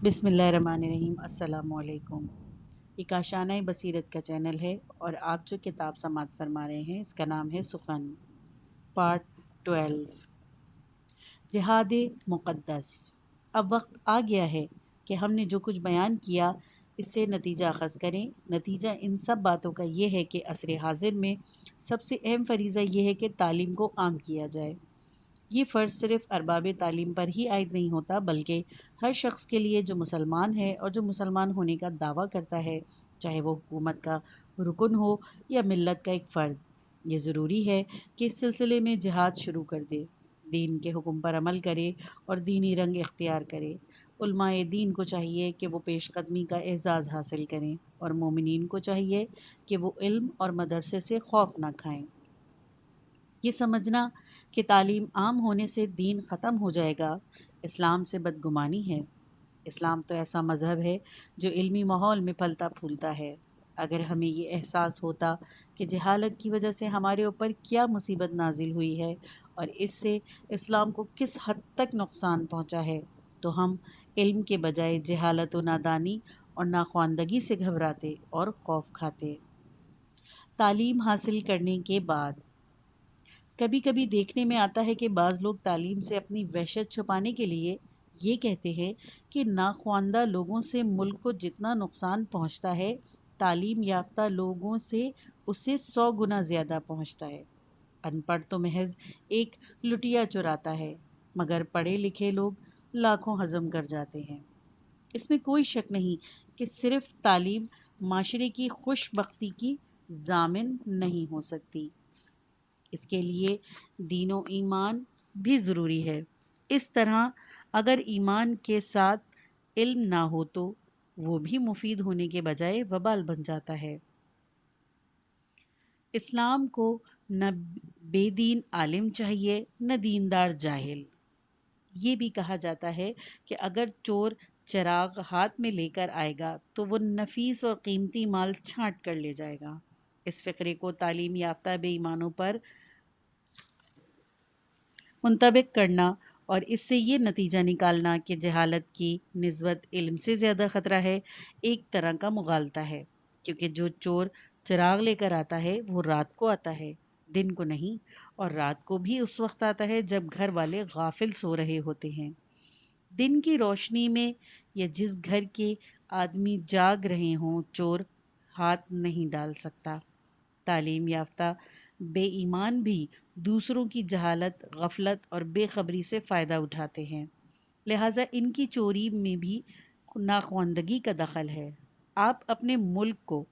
بسم اللہ الرحمن الرحیم۔ السلام علیکم۔ یہ کاشانہ بصیرت کا چینل ہے اور آپ جو کتاب سماعت فرما رہے ہیں اس کا نام ہے سخن، پارٹ 12، جہاد مقدس۔ اب وقت آ گیا ہے کہ ہم نے جو کچھ بیان کیا اس سے نتیجہ اخذ کریں۔ نتیجہ ان سب باتوں کا یہ ہے کہ عصر حاضر میں سب سے اہم فریضہ یہ ہے کہ تعلیم کو عام کیا جائے۔ یہ فرض صرف ارباب تعلیم پر ہی عائد نہیں ہوتا بلکہ ہر شخص کے لیے جو مسلمان ہے اور جو مسلمان ہونے کا دعویٰ کرتا ہے، چاہے وہ حکومت کا رکن ہو یا ملت کا ایک فرد۔ یہ ضروری ہے کہ اس سلسلے میں جہاد شروع کر دے، دین کے حکم پر عمل کرے اور دینی رنگ اختیار کرے۔ علماء دین کو چاہیے کہ وہ پیش قدمی کا اعزاز حاصل کریں اور مومنین کو چاہیے کہ وہ علم اور مدرسے سے خوف نہ کھائیں۔ یہ سمجھنا کہ تعلیم عام ہونے سے دین ختم ہو جائے گا، اسلام سے بدگمانی ہے۔ اسلام تو ایسا مذہب ہے جو علمی ماحول میں پھلتا پھولتا ہے۔ اگر ہمیں یہ احساس ہوتا کہ جہالت کی وجہ سے ہمارے اوپر کیا مصیبت نازل ہوئی ہے اور اس سے اسلام کو کس حد تک نقصان پہنچا ہے، تو ہم علم کے بجائے جہالت و نادانی اور ناخواندگی سے گھبراتے اور خوف کھاتے۔ تعلیم حاصل کرنے کے بعد کبھی کبھی دیکھنے میں آتا ہے کہ بعض لوگ تعلیم سے اپنی وحشت چھپانے کے لیے یہ کہتے ہیں کہ ناخواندہ لوگوں سے ملک کو جتنا نقصان پہنچتا ہے، تعلیم یافتہ لوگوں سے اس سے 100 گنا زیادہ پہنچتا ہے۔ ان پڑھ تو محض ایک لٹیا چراتا ہے، مگر پڑھے لکھے لوگ لاکھوں ہضم کر جاتے ہیں۔ اس میں کوئی شک نہیں کہ صرف تعلیم معاشرے کی خوش بختی کی ضامن نہیں ہو سکتی، اس کے لیے دین و ایمان بھی ضروری ہے۔ اس طرح اگر ایمان کے ساتھ علم نہ ہو تو وہ بھی مفید ہونے کے بجائے وبال بن جاتا ہے۔ اسلام کو نہ بے دین عالم چاہیے نہ دیندار جاہل۔ یہ بھی کہا جاتا ہے کہ اگر چور چراغ ہاتھ میں لے کر آئے گا تو وہ نفیس اور قیمتی مال چھانٹ کر لے جائے گا۔ اس فقرے کو تعلیم یافتہ بے ایمانوں پر منطبق کرنا اور اس سے یہ نتیجہ نکالنا کہ جہالت کی نسبت علم سے زیادہ خطرہ ہے، ایک طرح کا مغالطہ ہے، کیونکہ جو چور چراغ لے کر آتا ہے وہ رات کو آتا ہے، دن کو نہیں، اور رات کو بھی اس وقت آتا ہے جب گھر والے غافل سو رہے ہوتے ہیں۔ دن کی روشنی میں یا جس گھر کے آدمی جاگ رہے ہوں چور ہاتھ نہیں ڈال سکتا۔ تعلیم یافتہ بے ایمان بھی دوسروں کی جہالت، غفلت اور بے خبری سے فائدہ اٹھاتے ہیں، لہٰذا ان کی چوری میں بھی ناخواندگی کا دخل ہے۔ آپ اپنے ملک کو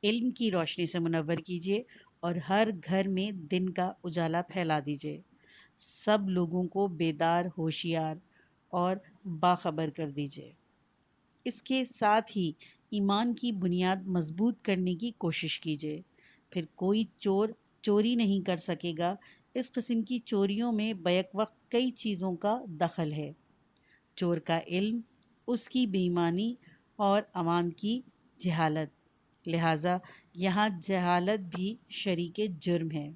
علم کی روشنی سے منور کیجیے اور ہر گھر میں دن کا اجالا پھیلا دیجیے، سب لوگوں کو بیدار، ہوشیار اور باخبر کر دیجیے۔ اس کے ساتھ ہی ایمان کی بنیاد مضبوط کرنے کی کوشش کیجیے، پھر کوئی چور چوری نہیں کر سکے گا۔ اس قسم کی چوریوں میں بیک وقت کئی چیزوں کا دخل ہے: چور کا علم، اس کی بے ایمانی اور عوام کی جہالت، لہٰذا یہاں جہالت بھی شریک جرم ہے۔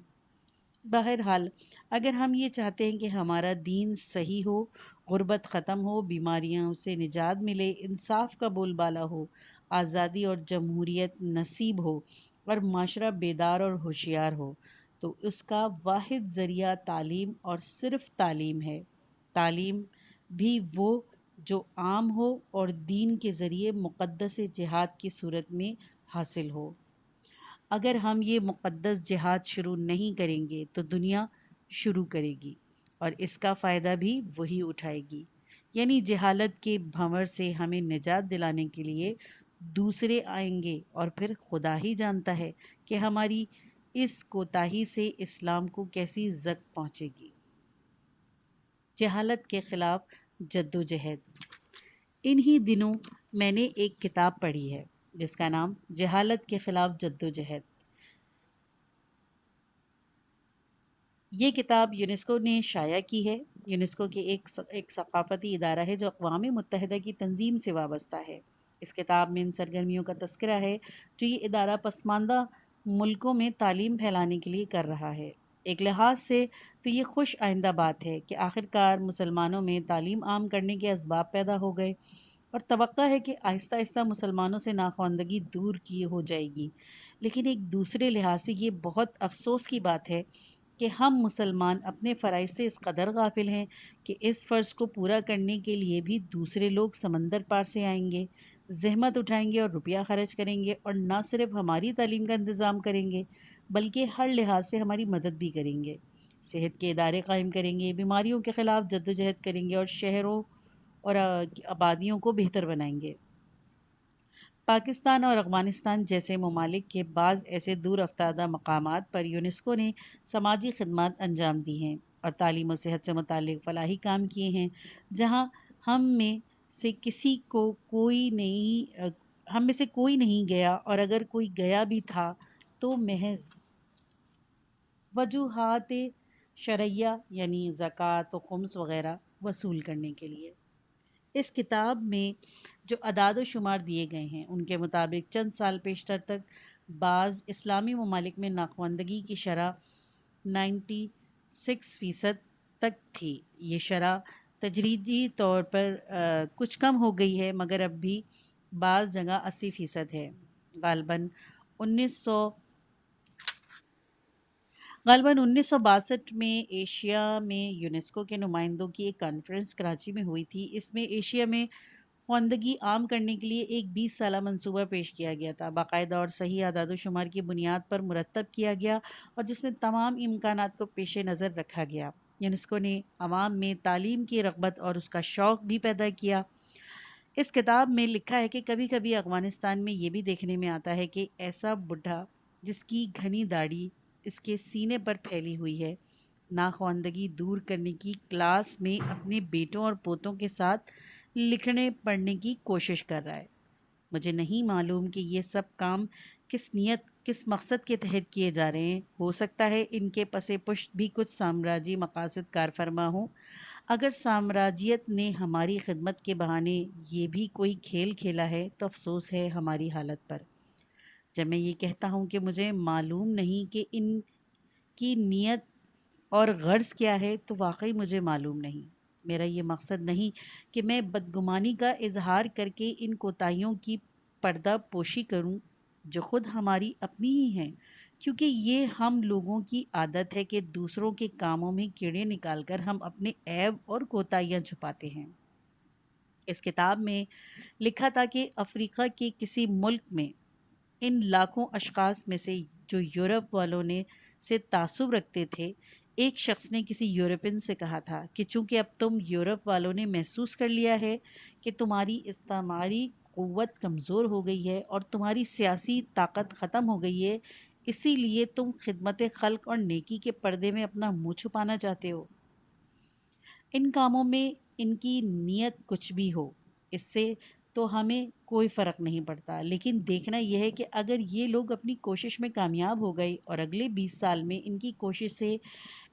بہرحال اگر ہم یہ چاہتے ہیں کہ ہمارا دین صحیح ہو، غربت ختم ہو، بیماریوں سے نجات ملے، انصاف کا بول بالا ہو، آزادی اور جمہوریت نصیب ہو اور معاشرہ بیدار اور ہوشیار ہو، تو اس کا واحد ذریعہ تعلیم اور صرف تعلیم ہے۔ تعلیم بھی وہ جو عام ہو اور دین کے ذریعے مقدس جہاد کی صورت میں حاصل ہو۔ اگر ہم یہ مقدس جہاد شروع نہیں کریں گے تو دنیا شروع کرے گی اور اس کا فائدہ بھی وہی اٹھائے گی، یعنی جہالت کے بھنور سے ہمیں نجات دلانے کے لیے دوسرے آئیں گے، اور پھر خدا ہی جانتا ہے کہ ہماری اس کوتاہی سے اسلام کو کیسی زک پہنچے گی۔ جہالت کے خلاف جدوجہد۔ انہی دنوں میں نے ایک کتاب پڑھی ہے جس کا نام جہالت کے خلاف جدوجہد۔ یہ کتاب یونیسکو نے شائع کی ہے۔ یونیسکو کے ایک ثقافتی ادارہ ہے جو اقوام متحدہ کی تنظیم سے وابستہ ہے۔ اس کتاب میں ان سرگرمیوں کا تذکرہ ہے جو یہ ادارہ پسماندہ ملکوں میں تعلیم پھیلانے کے لیے کر رہا ہے۔ ایک لحاظ سے تو یہ خوش آئندہ بات ہے کہ آخرکار مسلمانوں میں تعلیم عام کرنے کے اسباب پیدا ہو گئے، اور توقع ہے کہ آہستہ آہستہ مسلمانوں سے ناخواندگی دور کی ہو جائے گی۔ لیکن ایک دوسرے لحاظ سے یہ بہت افسوس کی بات ہے کہ ہم مسلمان اپنے فرائض سے اس قدر غافل ہیں کہ اس فرض کو پورا کرنے کے لیے بھی دوسرے لوگ سمندر پار سے آئیں گے، زحمت اٹھائیں گے اور روپیہ خرچ کریں گے، اور نہ صرف ہماری تعلیم کا انتظام کریں گے بلکہ ہر لحاظ سے ہماری مدد بھی کریں گے، صحت کے ادارے قائم کریں گے، بیماریوں کے خلاف جدوجہد کریں گے، اور شہروں اور آبادیوں کو بہتر بنائیں گے۔ پاکستان اور افغانستان جیسے ممالک کے بعض ایسے دور افتادہ مقامات پر یونیسکو نے سماجی خدمات انجام دی ہیں اور تعلیم و صحت سے متعلق فلاحی کام کیے ہیں، جہاں ہم میں سے کسی کو کوئی نہیں ہم میں سے کوئی نہیں گیا، اور اگر کوئی گیا بھی تھا تو محض وجوہات شرعیہ یعنی زکوٰۃ و خمس وغیرہ وصول کرنے کے لیے۔ اس کتاب میں جو اعداد و شمار دیے گئے ہیں ان کے مطابق چند سال پیشتر تک بعض اسلامی ممالک میں ناخواندگی کی شرح 96% تک تھی۔ یہ شرح تدریجی طور پر کچھ کم ہو گئی ہے، مگر اب بھی بعض جگہ 80% ہے۔ غالباً 1962 میں ایشیا میں یونیسکو کے نمائندوں کی ایک کانفرنس کراچی میں ہوئی تھی۔ اس میں ایشیا میں خواندگی عام کرنے کے لیے ایک 20 سالہ منصوبہ پیش کیا گیا تھا، باقاعدہ اور صحیح اعداد و شمار کی بنیاد پر مرتب کیا گیا، اور جس میں تمام امکانات کو پیش نظر رکھا گیا۔ یونیسکو نے عوام میں تعلیم کی رغبت اور اس کا شوق بھی پیدا کیا۔ اس کتاب میں لکھا ہے کہ کبھی کبھی افغانستان میں یہ بھی دیکھنے میں آتا ہے کہ ایسا بڈھا جس کی گھنی داڑھی اس کے سینے پر پھیلی ہوئی ہے، ناخواندگی دور کرنے کی کلاس میں اپنے بیٹوں اور پوتوں کے ساتھ لکھنے پڑھنے کی کوشش کر رہا ہے۔ مجھے نہیں معلوم کہ یہ سب کام کس نیت کس مقصد کے تحت کیے جا رہے ہیں۔ ہو سکتا ہے ان کے پس پشت بھی کچھ سامراجی مقاصد کار فرما ہوں۔ اگر سامراجیت نے ہماری خدمت کے بہانے یہ بھی کوئی کھیل کھیلا ہے تو افسوس ہے ہماری حالت پر۔ جب میں یہ کہتا ہوں کہ مجھے معلوم نہیں کہ ان کی نیت اور غرض کیا ہے تو واقعی مجھے معلوم نہیں۔ میرا یہ مقصد نہیں کہ میں بدگمانی کا اظہار کر کے ان کوتاہیوں کی پردہ پوشی کروں جو خود ہماری اپنی ہی ہیں، کیونکہ یہ ہم لوگوں کی عادت ہے کہ دوسروں کے کاموں میں کیڑے نکال کر ہم اپنے عیب اور کوتاہیاں چھپاتے ہیں۔ اس کتاب میں لکھا تھا کہ افریقہ کے کسی ملک میں ان لاکھوں اشخاص میں سے جو یورپ والوں نے سے تعصب رکھتے تھے، ایک شخص نے کسی یورپین سے کہا تھا کہ چونکہ اب تم یورپ والوں نے محسوس کر لیا ہے کہ تمہاری استعماری قوت کمزور ہو گئی ہے اور تمہاری سیاسی طاقت ختم ہو گئی ہے، اسی لیے تم خدمت خلق اور نیکی کے پردے میں اپنا منہ چھپانا چاہتے ہو۔ ان کاموں میں ان کی نیت کچھ بھی ہو، اس سے تو ہمیں کوئی فرق نہیں پڑتا، لیکن دیکھنا یہ ہے کہ اگر یہ لوگ اپنی کوشش میں کامیاب ہو گئے اور اگلے 20 سال میں ان کی کوشش سے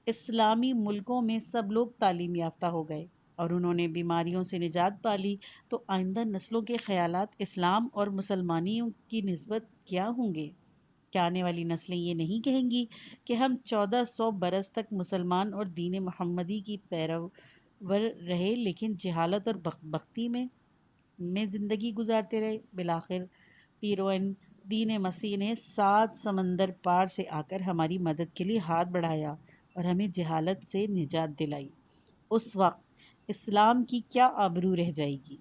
اسلامی ملکوں میں سب لوگ تعلیم یافتہ ہو گئے اور انہوں نے بیماریوں سے نجات پالی، تو آئندہ نسلوں کے خیالات اسلام اور مسلمانیوں کی نسبت کیا ہوں گے؟ کیا آنے والی نسلیں یہ نہیں کہیں گی کہ ہم 1400 برس تک مسلمان اور دین محمدی کی پیرو رہے، لیکن جہالت اور بدبختی میں زندگی گزارتے رہے؟ بالآخر پیروان دین مسیح نے 7 سمندر پار سے آ کر ہماری مدد کے لیے ہاتھ بڑھایا اور ہمیں جہالت سے نجات دلائی۔ اس وقت اسلام کی کیا آبرو رہ جائے گی؟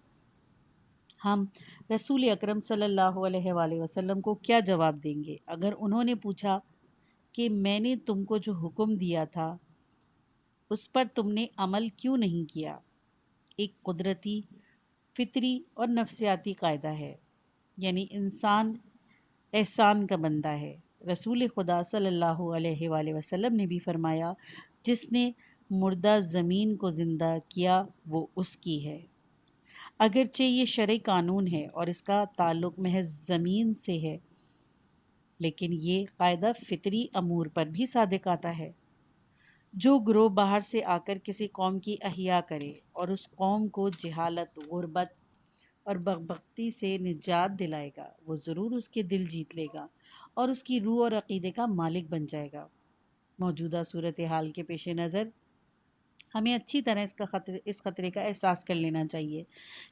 ہم رسول اکرم صلی اللہ علیہ وآلہ وسلم کو کیا جواب دیں گے اگر انہوں نے پوچھا کہ میں نے تم کو جو حکم دیا تھا اس پر تم نے عمل کیوں نہیں کیا؟ ایک قدرتی، فطری اور نفسیاتی قاعدہ ہے، یعنی انسان احسان کا بندہ ہے۔ رسول خدا صلی اللہ علیہ وآلہ وسلم نے بھی فرمایا، جس نے مردہ زمین کو زندہ کیا وہ اس کی ہے۔ اگرچہ یہ شرعی قانون ہے اور اس کا تعلق محض زمین سے ہے، لیکن یہ قاعدہ فطری امور پر بھی صادق آتا ہے۔ جو گروہ باہر سے آ کر کسی قوم کی احیا کرے اور اس قوم کو جہالت، غربت اور بدبختی سے نجات دلائے گا، وہ ضرور اس کے دل جیت لے گا اور اس کی روح اور عقیدے کا مالک بن جائے گا۔ موجودہ صورتحال کے پیش نظر ہمیں اچھی طرح اس خطرے کا احساس کر لینا چاہیے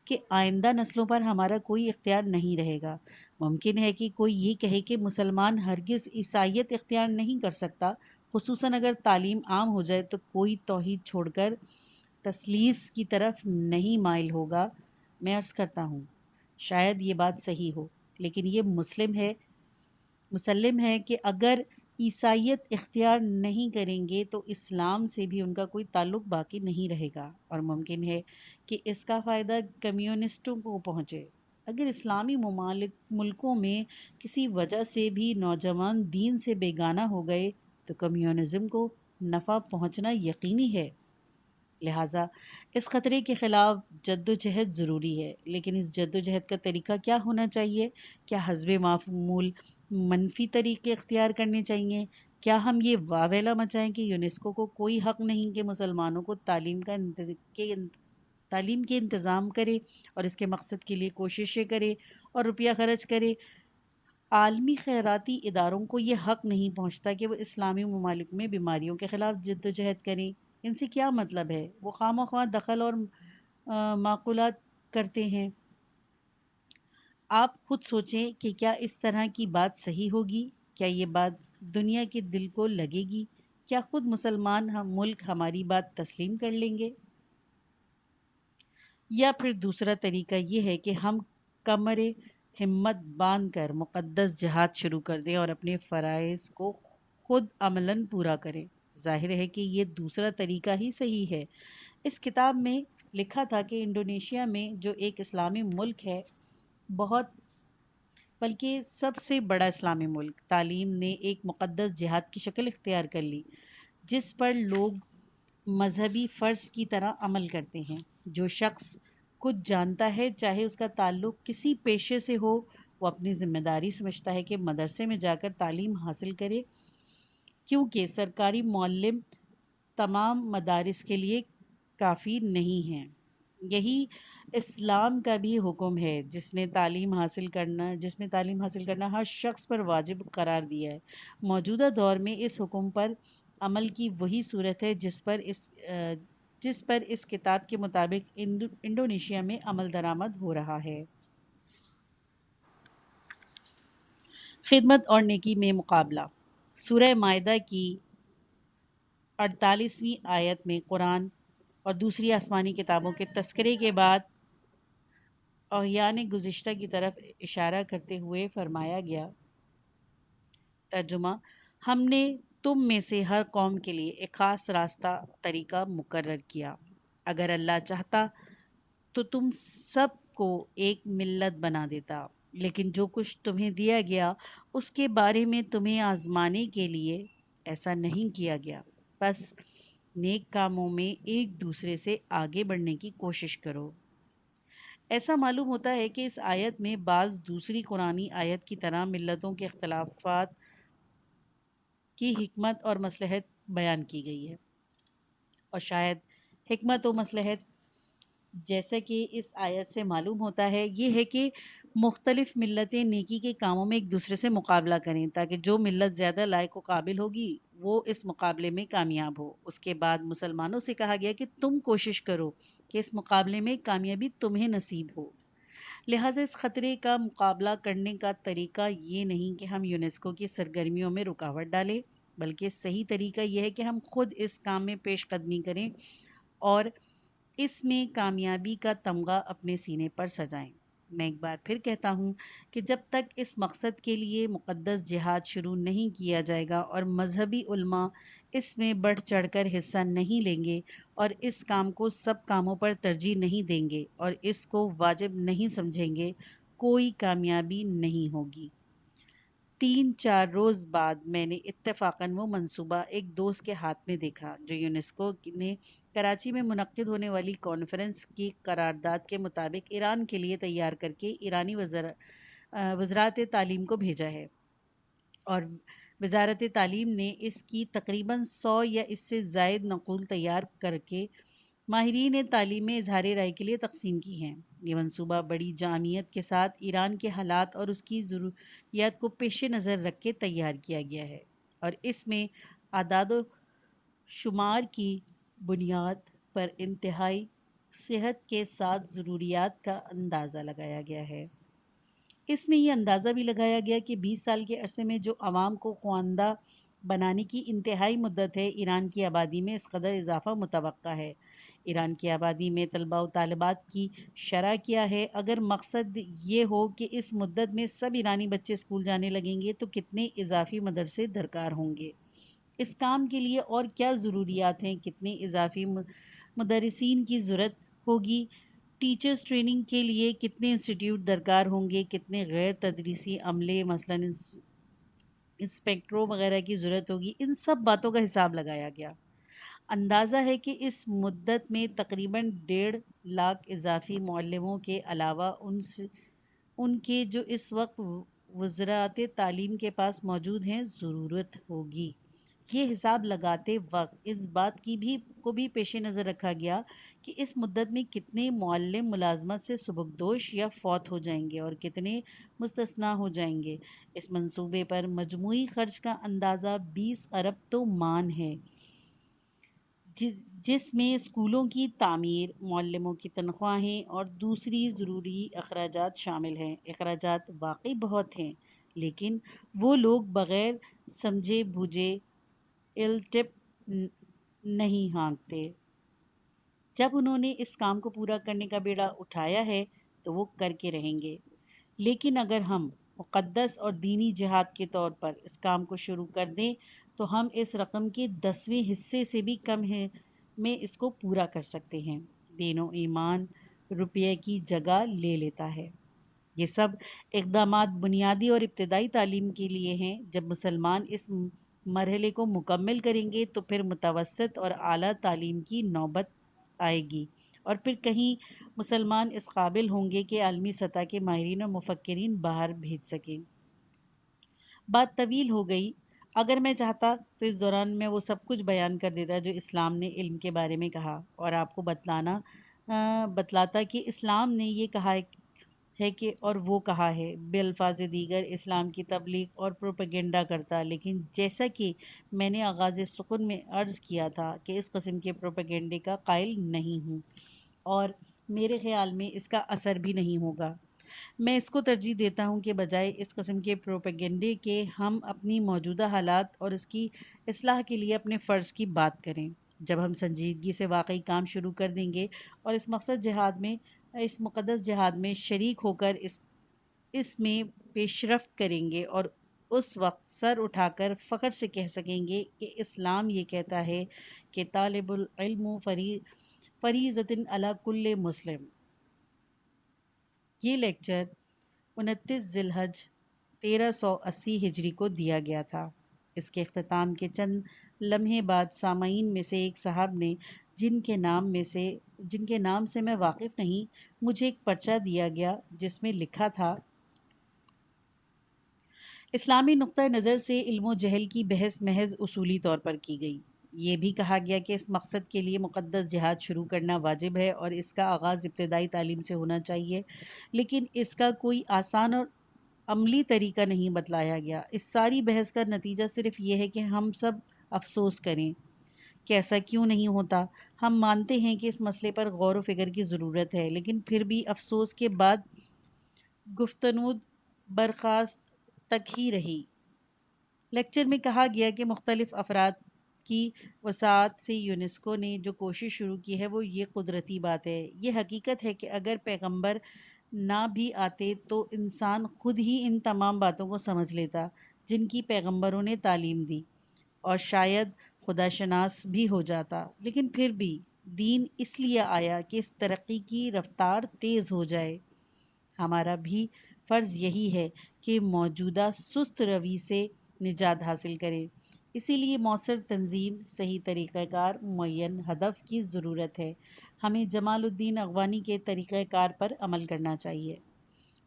کہ آئندہ نسلوں پر ہمارا کوئی اختیار نہیں رہے گا۔ ممکن ہے کہ کوئی یہ کہے کہ مسلمان ہرگز عیسائیت اختیار نہیں کر سکتا، خصوصاً اگر تعلیم عام ہو جائے تو کوئی توحید چھوڑ کر تثلیث کی طرف نہیں مائل ہوگا۔ میں عرض کرتا ہوں شاید یہ بات صحیح ہو، لیکن یہ مسلم ہے کہ اگر عیسائیت اختیار نہیں کریں گے تو اسلام سے بھی ان کا کوئی تعلق باقی نہیں رہے گا، اور ممکن ہے کہ اس کا فائدہ کمیونسٹوں کو پہنچے۔ اگر اسلامی ملکوں میں کسی وجہ سے بھی نوجوان دین سے بیگانہ ہو گئے تو کمیونزم کو نفع پہنچنا یقینی ہے۔ لہٰذا اس خطرے کے خلاف جدوجہد ضروری ہے، لیکن اس جدوجہد کا طریقہ کیا ہونا چاہیے؟ کیا حسب معمول منفی طریقے اختیار کرنے چاہیے؟ کیا ہم یہ واویلا مچائیں کہ یونیسکو کو کوئی حق نہیں کہ مسلمانوں کو تعلیم کے انتظام کرے اور اس کے مقصد کے لیے کوششیں کرے اور روپیہ خرچ کرے؟ عالمی خیراتی اداروں کو یہ حق نہیں پہنچتا کہ وہ اسلامی ممالک میں بیماریوں کے خلاف جدوجہد کریں؟ ان سے کیا مطلب ہے؟ وہ خواہ مخواہ دخل اور معقولات کرتے ہیں۔ آپ خود سوچیں کہ کیا اس طرح کی بات صحیح ہوگی؟ کیا یہ بات دنیا کے دل کو لگے گی؟ کیا خود مسلمان ملک ہماری بات تسلیم کر لیں گے؟ یا پھر دوسرا طریقہ یہ ہے کہ ہم کمر ہمت باندھ کر مقدس جہاد شروع کر دیں اور اپنے فرائض کو خود عملاً پورا کریں۔ ظاہر ہے کہ یہ دوسرا طریقہ ہی صحیح ہے۔ اس کتاب میں لکھا تھا کہ انڈونیشیا میں جو ایک اسلامی ملک ہے، بلکہ سب سے بڑا اسلامی ملک، تعلیم نے ایک مقدس جہاد کی شکل اختیار کر لی، جس پر لوگ مذہبی فرض کی طرح عمل کرتے ہیں۔ جو شخص کچھ جانتا ہے، چاہے اس کا تعلق کسی پیشے سے ہو، وہ اپنی ذمہ داری سمجھتا ہے کہ مدرسے میں جا کر تعلیم حاصل کرے، کیونکہ سرکاری معلم تمام مدارس کے لیے کافی نہیں ہیں۔ یہی اسلام کا بھی حکم ہے، جس نے تعلیم حاصل کرنا ہر شخص پر واجب قرار دیا ہے۔ موجودہ دور میں اس حکم پر عمل کی وہی صورت ہے جس پر اس کتاب کے مطابق انڈونیشیا میں عمل درآمد ہو رہا ہے۔ خدمت اور نیکی میں مقابلہ۔ سورہ مائدہ کی 48ویں آیت میں قرآن اور دوسری آسمانی کتابوں کے تذکرے کے بعد احیان گزشتہ کی طرف اشارہ کرتے ہوئے فرمایا گیا۔ ترجمہ: ہم نے تم میں سے ہر قوم کے لیے ایک خاص راستہ طریقہ مقرر کیا۔ اگر اللہ چاہتا تو تم سب کو ایک ملت بنا دیتا، لیکن جو کچھ تمہیں دیا گیا اس کے بارے میں تمہیں آزمانے کے لیے ایسا نہیں کیا گیا۔ بس نیک کاموں میں ایک دوسرے سے آگے بڑھنے کی کوشش کرو۔ ایسا معلوم ہوتا ہے کہ اس آیت میں بعض دوسری قرآنی آیت کی طرح ملتوں کے اختلافات کی حکمت اور مصلحت بیان کی گئی ہے، اور شاید حکمت و مصلحت جیسا کہ اس آیت سے معلوم ہوتا ہے یہ ہے کہ مختلف ملتیں نیکی کے کاموں میں ایک دوسرے سے مقابلہ کریں، تاکہ جو ملت زیادہ لائق و قابل ہوگی وہ اس مقابلے میں کامیاب ہو۔ اس کے بعد مسلمانوں سے کہا گیا کہ تم کوشش کرو کہ اس مقابلے میں کامیابی تمہیں نصیب ہو۔ لہٰذا اس خطرے کا مقابلہ کرنے کا طریقہ یہ نہیں کہ ہم یونیسکو کی سرگرمیوں میں رکاوٹ ڈالیں، بلکہ صحیح طریقہ یہ ہے کہ ہم خود اس کام میں پیش قدمی کریں اور اس میں کامیابی کا تمغہ اپنے سینے پر سجائیں۔ میں ایک بار پھر کہتا ہوں کہ جب تک اس مقصد کے لیے مقدس جہاد شروع نہیں کیا جائے گا اور مذہبی علماء اس میں بڑھ چڑھ کر حصہ نہیں لیں گے اور اس کام کو سب کاموں پر ترجیح نہیں دیں گے اور اس کو واجب نہیں سمجھیں گے، کوئی کامیابی نہیں ہوگی۔ 3-4 روز بعد میں نے اتفاقاً وہ منصوبہ ایک دوست کے ہاتھ میں دیکھا جو یونیسکو نے کراچی میں منعقد ہونے والی کانفرنس کی قرارداد کے مطابق ایران کے لیے تیار کر کے ایرانی وزارت تعلیم کو بھیجا ہے، اور وزارت تعلیم نے اس کی تقریباً 100 یا اس سے زائد نقول تیار کر کے ماہرین تعلیم میں اظہار رائے کے لیے تقسیم کی ہیں۔ یہ منصوبہ بڑی جامعیت کے ساتھ ایران کے حالات اور اس کی ضروریات کو پیش نظر رکھ کے تیار کیا گیا ہے، اور اس میں اعداد و شمار کی بنیاد پر انتہائی صحت کے ساتھ ضروریات کا اندازہ لگایا گیا ہے۔ اس میں یہ اندازہ بھی لگایا گیا کہ 20 سال کے عرصے میں جو عوام کو خواندہ بنانے کی انتہائی مدت ہے، ایران کی آبادی میں اس قدر اضافہ متوقع ہے۔ ایران کی آبادی میں طلباء و طالبات کی شرح کیا ہے؟ اگر مقصد یہ ہو کہ اس مدت میں سب ایرانی بچے اسکول جانے لگیں گے تو کتنے اضافی مدرسے درکار ہوں گے؟ اس کام کے لیے اور کیا ضروریات ہیں؟ کتنے اضافی مدرسین کی ضرورت ہوگی؟ ٹیچرز ٹریننگ کے لیے کتنے انسٹیٹیوٹ درکار ہوں گے؟ کتنے غیر تدریسی عملے مثلاً انسپیکٹروں وغیرہ کی ضرورت ہوگی؟ ان سب باتوں کا حساب لگایا گیا۔ اندازہ ہے کہ اس مدت میں تقریباً 1.5 لاکھ اضافی معلموں کے علاوہ ان کے جو اس وقت وزارت تعلیم کے پاس موجود ہیں ضرورت ہوگی۔ یہ حساب لگاتے وقت اس بات کو بھی پیش نظر رکھا گیا کہ اس مدت میں کتنے معلم ملازمت سے سبکدوش یا فوت ہو جائیں گے اور کتنے مستثنیٰ ہو جائیں گے۔ اس منصوبے پر مجموعی خرچ کا اندازہ 20 ارب تومان ہے، جس میں اسکولوں کی تعمیر، معلموں کی تنخواہیں اور دوسری ضروری اخراجات شامل ہیں۔ اخراجات واقعی بہت ہیں، لیکن وہ لوگ بغیر سمجھے بوجھے الٹپ نہیں ہانکتے۔ جب انہوں نے اس کام کو پورا کرنے کا بیڑا اٹھایا ہے تو وہ کر کے رہیں گے۔ لیکن اگر ہم مقدس اور دینی جہاد کے طور پر اس کام کو شروع کر دیں تو ہم اس رقم کے 10ویں حصے سے بھی کم میں اس کو پورا کر سکتے ہیں۔ دین و ایمان روپے کی جگہ لے لیتا ہے۔ یہ سب اقدامات بنیادی اور ابتدائی تعلیم کے لیے ہیں۔ جب مسلمان اس مرحلے کو مکمل کریں گے تو پھر متوسط اور اعلیٰ تعلیم کی نوبت آئے گی، اور پھر کہیں مسلمان اس قابل ہوں گے کہ عالمی سطح کے ماہرین اور مفکرین باہر بھیج سکیں۔ بات طویل ہو گئی۔ اگر میں چاہتا تو اس دوران میں وہ سب کچھ بیان کر دیتا جو اسلام نے علم کے بارے میں کہا، اور آپ کو بتلاتا کہ اسلام نے یہ کہا ہے کہ اور وہ کہا ہے، بالفاظ دیگر اسلام کی تبلیغ اور پروپیگنڈا کرتا۔ لیکن جیسا کہ میں نے آغاز سخن میں عرض کیا تھا کہ اس قسم کے پروپیگنڈے کا قائل نہیں ہوں، اور میرے خیال میں اس کا اثر بھی نہیں ہوگا۔ میں اس کو ترجیح دیتا ہوں کہ بجائے اس قسم کے پروپیگنڈے کے ہم اپنی موجودہ حالات اور اس کی اصلاح کے لیے اپنے فرض کی بات کریں۔ جب ہم سنجیدگی سے واقعی کام شروع کر دیں گے اور اس مقدس جہاد میں شریک ہو کر اس میں پیش رفت کریں گے، اور اس وقت سر اٹھا کر فخر سے کہہ سکیں گے کہ اسلام یہ کہتا ہے کہ طالب العلم فریضۃ علی کل مسلم۔ یہ لیکچر 29 ذی الحج 1380 ہجری کو دیا گیا تھا۔ اس کے اختتام کے چند لمحے بعد سامعین میں سے ایک صاحب نے، جن کے نام سے میں واقف نہیں، مجھے ایک پرچہ دیا گیا جس میں لکھا تھا: اسلامی نقطہ نظر سے علم و جہل کی بحث محض اصولی طور پر کی گئی۔ یہ بھی کہا گیا کہ اس مقصد کے لیے مقدس جہاد شروع کرنا واجب ہے اور اس کا آغاز ابتدائی تعلیم سے ہونا چاہیے، لیکن اس کا کوئی آسان اور عملی طریقہ نہیں بتلایا گیا۔ اس ساری بحث کا نتیجہ صرف یہ ہے کہ ہم سب افسوس کریں کہ ایسا کیوں نہیں ہوتا۔ ہم مانتے ہیں کہ اس مسئلے پر غور و فکر کی ضرورت ہے، لیکن پھر بھی افسوس کے بعد گفتنود برخاست تک ہی رہی۔ لیکچر میں کہا گیا کہ مختلف افراد کی وساطت سے یونیسکو نے جو کوشش شروع کی ہے وہ یہ قدرتی بات ہے۔ یہ حقیقت ہے کہ اگر پیغمبر نہ بھی آتے تو انسان خود ہی ان تمام باتوں کو سمجھ لیتا جن کی پیغمبروں نے تعلیم دی، اور شاید خدا شناس بھی ہو جاتا۔ لیکن پھر بھی دین اس لیے آیا کہ اس ترقی کی رفتار تیز ہو جائے۔ ہمارا بھی فرض یہی ہے کہ موجودہ سست روی سے نجات حاصل کریں۔ اسی لیے مؤثر تنظیم، صحیح طریقہ کار، معین ہدف کی ضرورت ہے۔ ہمیں جمال الدین اغوانی کے طریقہ کار پر عمل کرنا چاہیے۔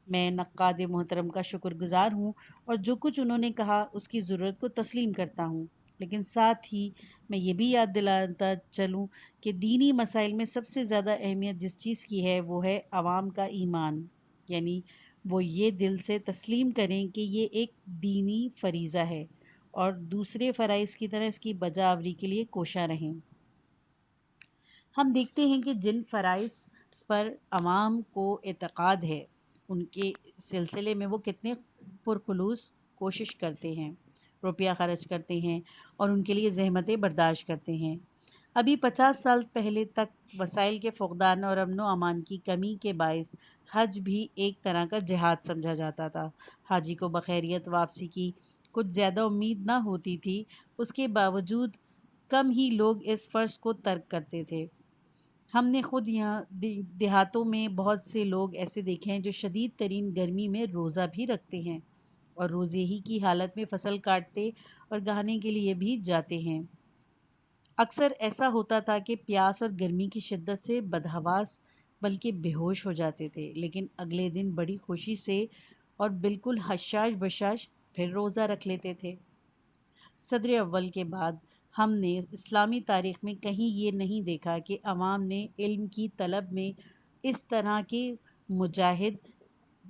میں نقاد محترم کا شکر گزار ہوں اور جو کچھ انہوں نے کہا اس کی ضرورت کو تسلیم کرتا ہوں، لیکن ساتھ ہی میں یہ بھی یاد دلاتا چلوں کہ دینی مسائل میں سب سے زیادہ اہمیت جس چیز کی ہے وہ ہے عوام کا ایمان، یعنی وہ یہ دل سے تسلیم کریں کہ یہ ایک دینی فریضہ ہے اور دوسرے فرائض کی طرح اس کی بجا آوری کے لیے کوشاں رہیں۔ ہم دیکھتے ہیں کہ جن فرائض پر عوام کو اعتقاد ہے ان کے سلسلے میں وہ کتنے پرخلوص کوشش کرتے ہیں، روپیہ خرچ کرتے ہیں اور ان کے لیے زحمتیں برداشت کرتے ہیں۔ ابھی 50 سال پہلے تک وسائل کے فقدان اور امن و امان کی کمی کے باعث حج بھی ایک طرح کا جہاد سمجھا جاتا تھا۔ حاجی کو بخیریت واپسی کی کچھ زیادہ امید نہ ہوتی تھی، اس کے باوجود کم ہی لوگ اس فرض کو ترک کرتے تھے۔ ہم نے خود یہاں دیہاتوں میں بہت سے لوگ ایسے دیکھے ہیں جو شدید ترین گرمی میں روزہ بھی رکھتے ہیں اور روزے ہی کی حالت میں فصل کاٹتے اور گہانے کے لیے بھی جاتے ہیں۔ اکثر ایسا ہوتا تھا کہ پیاس اور گرمی کی شدت سے بدحواس بلکہ بے ہوش ہو جاتے تھے، لیکن اگلے دن بڑی خوشی سے اور بالکل حشاش بشاش پھر روزہ رکھ لیتے تھے۔ صدر اول کے بعد ہم نے اسلامی تاریخ میں کہیں یہ نہیں دیکھا کہ عوام نے علم کی طلب میں اس طرح کے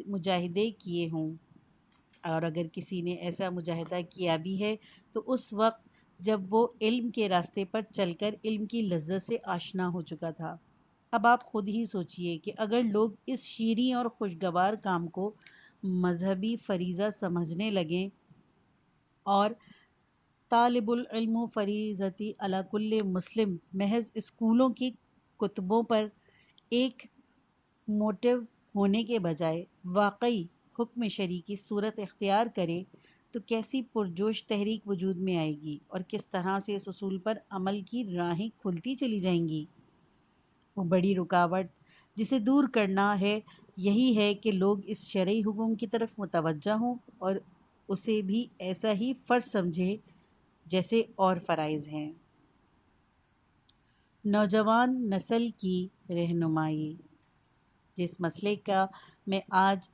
مجاہدے کیے ہوں، اور اگر کسی نے ایسا مجاہدہ کیا بھی ہے تو اس وقت جب وہ علم کے راستے پر چل کر علم کی لذت سے آشنا ہو چکا تھا۔ اب آپ خود ہی سوچئے کہ اگر لوگ اس شیریں اور خوشگوار کام کو مذہبی فریضہ سمجھنے لگیں اور طالب العلم فریضتی علی کل مسلم محض اسکولوں کی کتبوں پر ایک موٹو ہونے کے بجائے واقعی حکم شرعی کی صورت اختیار کرے تو کیسی پرجوش تحریک وجود میں آئے گی اور کس طرح سے اس اصول پر عمل کی راہیں کھلتی چلی جائیں گی۔ وہ بڑی رکاوٹ جسے دور کرنا ہے یہی ہے کہ لوگ اس شرعی حکم کی طرف متوجہ ہوں اور اسے بھی ایسا ہی فرض سمجھے جیسے اور فرائض ہیں۔ نوجوان نسل کی رہنمائی۔ جس مسئلے کا میں آج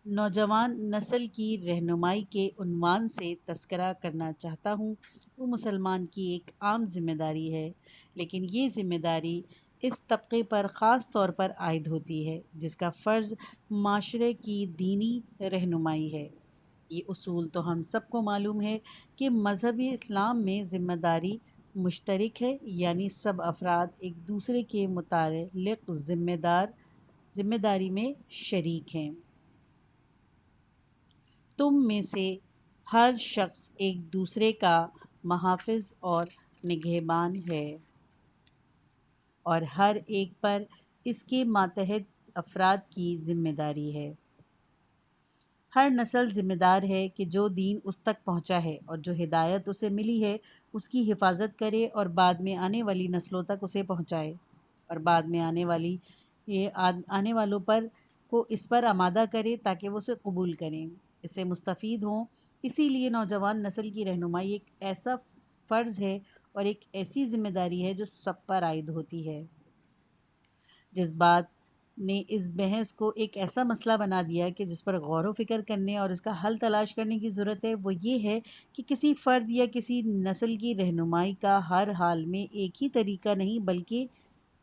نوجوان نسل کی رہنمائی کے عنوان سے تذکرہ کرنا چاہتا ہوں وہ مسلمان کی ایک عام ذمہ داری ہے، لیکن یہ ذمہ داری اس طبقے پر خاص طور پر عائد ہوتی ہے جس کا فرض معاشرے کی دینی رہنمائی ہے۔ یہ اصول تو ہم سب کو معلوم ہے کہ مذہبی اسلام میں ذمہ داری مشترک ہے، یعنی سب افراد ایک دوسرے کے متعلق ذمہ داری میں شریک ہیں۔ تم میں سے ہر شخص ایک دوسرے کا محافظ اور نگہبان ہے اور ہر ایک پر اس کے ماتحت افراد کی ذمہ داری ہے۔ ہر نسل ذمہ دار ہے کہ جو دین اس تک پہنچا ہے اور جو ہدایت اسے ملی ہے اس کی حفاظت کرے اور بعد میں آنے والی نسلوں تک اسے پہنچائے، اور بعد میں آنے والوں پر کو اس پر آمادہ کرے تاکہ وہ اسے قبول کریں، اس سے مستفید ہوں۔ اسی لیے نوجوان نسل کی رہنمائی ایک ایسا فرض ہے اور ایک ایسی ذمہ داری ہے جو سب پر عائد ہوتی ہے۔ جس بات نے اس بحث کو ایک ایسا مسئلہ بنا دیا کہ جس پر غور و فکر کرنے اور اس کا حل تلاش کرنے کی ضرورت ہے، وہ یہ ہے کہ کسی فرد یا کسی نسل کی رہنمائی کا ہر حال میں ایک ہی طریقہ نہیں بلکہ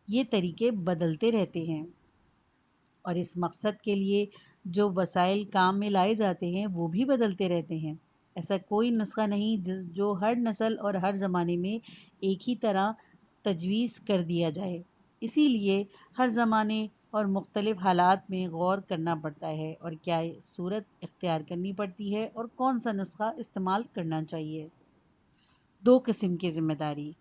یہ طریقے بدلتے رہتے ہیں، اور اس مقصد کے لیے جو وسائل کام میں لائے جاتے ہیں وہ بھی بدلتے رہتے ہیں۔ ایسا کوئی نسخہ نہیں جو ہر نسل اور ہر زمانے میں ایک ہی طرح تجویز کر دیا جائے۔ اسی لیے ہر زمانے اور مختلف حالات میں غور کرنا پڑتا ہے اور کیا صورت اختیار کرنی پڑتی ہے اور کون سا نسخہ استعمال کرنا چاہیے۔ دو قسم کی ذمہ داری۔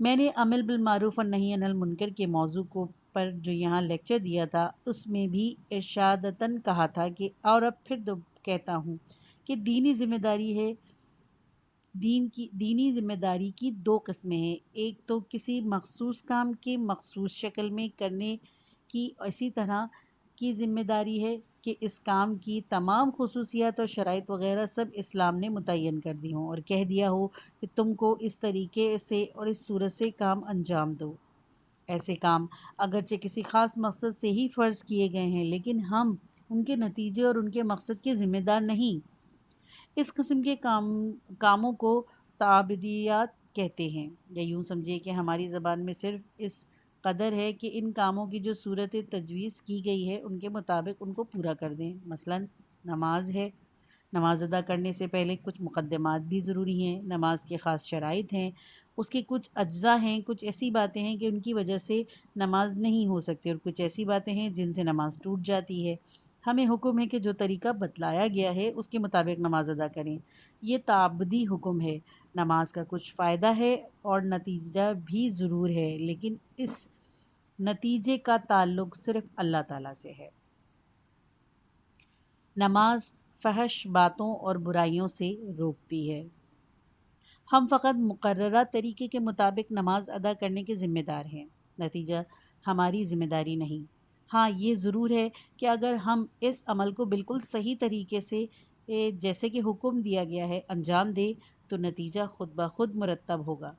میں نے امر بالمعروف اور نہی عن المنکر کے موضوع پر جو یہاں لیکچر دیا تھا اس میں بھی ارشاداتً کہا تھا کہ اور اب پھر کہتا ہوں کہ دینی ذمہ داری کی دو قسمیں ہیں، ایک تو کسی مخصوص کام کے مخصوص شکل میں کرنے کی اسی طرح کی ذمہ داری ہے کہ اس کام کی تمام خصوصیات اور شرائط وغیرہ سب اسلام نے متعین کر دی ہوں اور کہہ دیا ہو کہ تم کو اس طریقے سے اور اس صورت سے کام انجام دو۔ ایسے کام اگرچہ کسی خاص مقصد سے ہی فرض کیے گئے ہیں لیکن ہم ان کے نتیجے اور ان کے مقصد کے ذمہ دار نہیں۔ اس قسم کے کاموں کو تعبدیات کہتے ہیں، یا یوں سمجھیے کہ ہماری زبان میں صرف اس قدر ہے کہ ان کاموں کی جو صورتیں تجویز کی گئی ہے ان کے مطابق ان کو پورا کر دیں۔ مثلاً نماز ہے، نماز ادا کرنے سے پہلے کچھ مقدمات بھی ضروری ہیں، نماز کے خاص شرائط ہیں، اس کے کچھ اجزاء ہیں، کچھ ایسی باتیں ہیں کہ ان کی وجہ سے نماز نہیں ہو سکتی، اور کچھ ایسی باتیں ہیں جن سے نماز ٹوٹ جاتی ہے۔ ہمیں حکم ہے کہ جو طریقہ بتلایا گیا ہے اس کے مطابق نماز ادا کریں۔ یہ تعبدی حکم ہے۔ نماز کا کچھ فائدہ ہے اور نتیجہ بھی ضرور ہے، لیکن اس نتیجے کا تعلق صرف اللہ تعالیٰ سے ہے۔ نماز فحش باتوں اور برائیوں سے روکتی ہے۔ ہم فقط مقررہ طریقے کے مطابق نماز ادا کرنے کے ذمہ دار ہیں، نتیجہ ہماری ذمہ داری نہیں۔ ہاں، یہ ضرور ہے کہ اگر ہم اس عمل کو بالکل صحیح طریقے سے جیسے کہ حکم دیا گیا ہے انجام دیں تو نتیجہ خود بخود مرتب ہوگا۔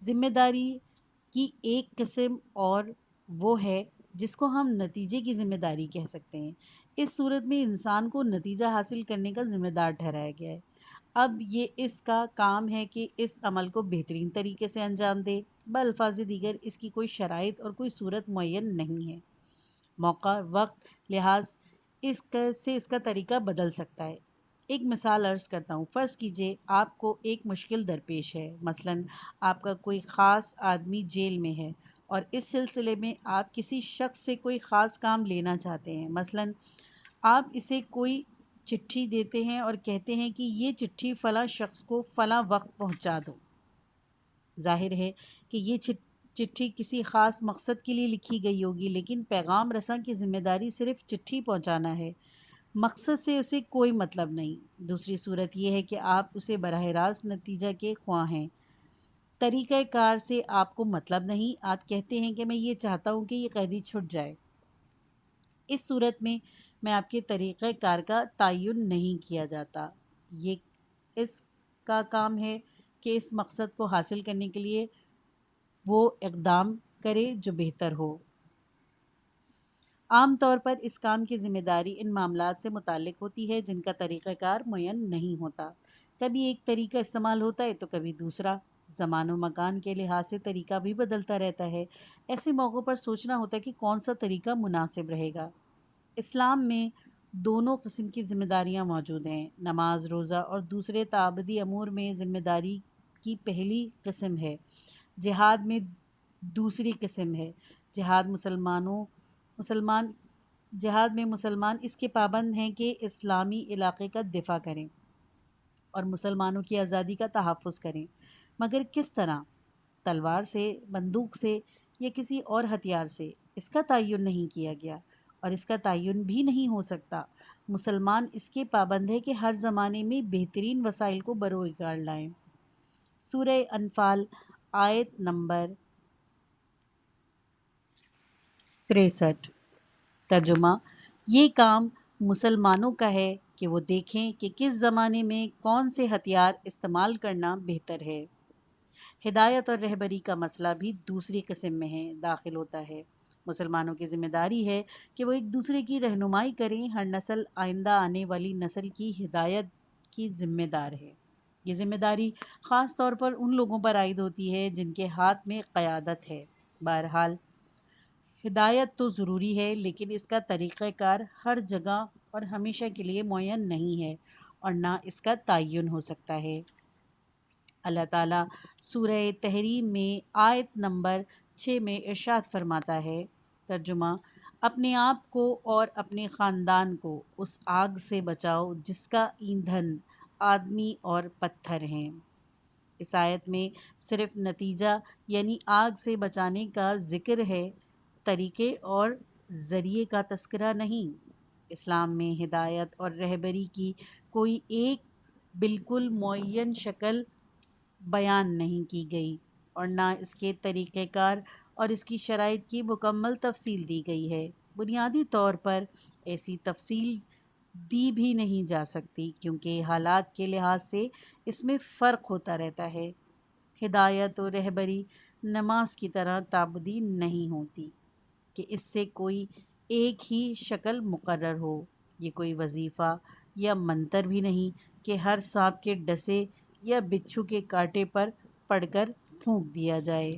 ذمہ داری کی ایک قسم اور وہ ہے جس کو ہم نتیجے کی ذمہ داری کہہ سکتے ہیں۔ اس صورت میں انسان کو نتیجہ حاصل کرنے کا ذمہ دار ٹھہرایا گیا ہے۔ اب یہ اس کا کام ہے کہ اس عمل کو بہترین طریقے سے انجام دے۔ بالفاظ دیگر اس کی کوئی شرائط اور کوئی صورت معین نہیں ہے۔ موقع، وقت، لحاظ اس کا طریقہ بدل سکتا ہے۔ ایک مثال عرض کرتا ہوں۔ فرض کیجئے آپ کو ایک مشکل درپیش ہے، مثلاً آپ کا کوئی خاص آدمی جیل میں ہے اور اس سلسلے میں آپ کسی شخص سے کوئی خاص کام لینا چاہتے ہیں، مثلاً آپ اسے کوئی چٹھی دیتے ہیں اور کہتے ہیں کہ یہ چٹھی فلاں شخص کو فلاں وقت پہنچا دو۔ ظاہر ہے کہ یہ چٹھی کسی خاص مقصد کے لیے لکھی گئی ہوگی، لیکن پیغام رساں کی ذمہ داری صرف چٹھی پہنچانا ہے، مقصد سے اسے کوئی مطلب نہیں۔ دوسری صورت یہ ہے کہ آپ اسے براہ راست نتیجہ کے خواہاں ہیں، طریقہ کار سے آپ کو مطلب نہیں، آپ کہتے ہیں کہ میں یہ چاہتا ہوں کہ یہ قیدی چھٹ جائے۔ اس صورت میں آپ کے طریقہ کار کا تعین نہیں کیا جاتا، یہ اس کا کام ہے کہ اس مقصد کو حاصل کرنے کے لیے وہ اقدام کرے جو بہتر ہو۔ عام طور پر اس کام کی ذمہ داری ان معاملات سے متعلق ہوتی ہے جن کا طریقہ کار معین نہیں ہوتا۔ کبھی ایک طریقہ استعمال ہوتا ہے تو کبھی دوسرا۔ زمان و مکان کے لحاظ سے طریقہ بھی بدلتا رہتا ہے۔ ایسے موقعوں پر سوچنا ہوتا ہے کہ کون سا طریقہ مناسب رہے گا۔ اسلام میں دونوں قسم کی ذمہ داریاں موجود ہیں۔ نماز، روزہ اور دوسرے تعبدی امور میں ذمہ داری کی پہلی قسم ہے، جہاد میں دوسری قسم ہے۔ جہاد میں مسلمان اس کے پابند ہیں کہ اسلامی علاقے کا دفاع کریں اور مسلمانوں کی آزادی کا تحفظ کریں، مگر کس طرح؟ تلوار سے، بندوق سے یا کسی اور ہتھیار سے؟ اس کا تعین نہیں کیا گیا اور اس کا تعین بھی نہیں ہو سکتا۔ مسلمان اس کے پابند ہے کہ ہر زمانے میں بہترین وسائل کو بروئے لائیں۔ سورہ انفال آیت نمبر 63۔ ترجمہ: یہ کام مسلمانوں کا ہے کہ وہ دیکھیں کہ کس زمانے میں کون سے ہتھیار استعمال کرنا بہتر ہے۔ ہدایت اور رہبری کا مسئلہ بھی دوسری قسم میں داخل ہوتا ہے۔ مسلمانوں کی ذمہ داری ہے کہ وہ ایک دوسرے کی رہنمائی کریں۔ ہر نسل آئندہ آنے والی نسل کی ہدایت کی ذمہ دار ہے۔ یہ ذمہ داری خاص طور پر ان لوگوں پر عائد ہوتی ہے جن کے ہاتھ میں قیادت ہے۔ بہرحال ہدایت تو ضروری ہے، لیکن اس کا طریقہ کار ہر جگہ اور ہمیشہ کے لیے معین نہیں ہے اور نہ اس کا تعین ہو سکتا ہے۔ اللہ تعالیٰ سورہ تحریم میں آیت نمبر 6 میں ارشاد فرماتا ہے۔ ترجمہ: اپنے آپ کو اور اپنے خاندان کو اس آگ سے بچاؤ جس کا ایندھن آدمی اور پتھر ہیں۔ اس آیت میں صرف نتیجہ یعنی آگ سے بچانے کا ذکر ہے، طریقے اور ذریعے کا تذکرہ نہیں۔ اسلام میں ہدایت اور رہبری کی کوئی ایک بالکل معین شکل بیان نہیں کی گئی اور نہ اس کے طریقہ کار اور اس کی شرائط کی مکمل تفصیل دی گئی ہے۔ بنیادی طور پر ایسی تفصیل دی بھی نہیں جا سکتی کیونکہ حالات کے لحاظ سے اس میں فرق ہوتا رہتا ہے۔ ہدایت و رہبری نماز کی طرح تعبدی نہیں ہوتی کہ اس سے کوئی ایک ہی شکل مقرر ہو۔ یہ کوئی وظیفہ یا منتر بھی نہیں کہ ہر سانپ کے ڈسے یا بچھو کے کاٹے پر پڑھ کر پھونک دیا جائے۔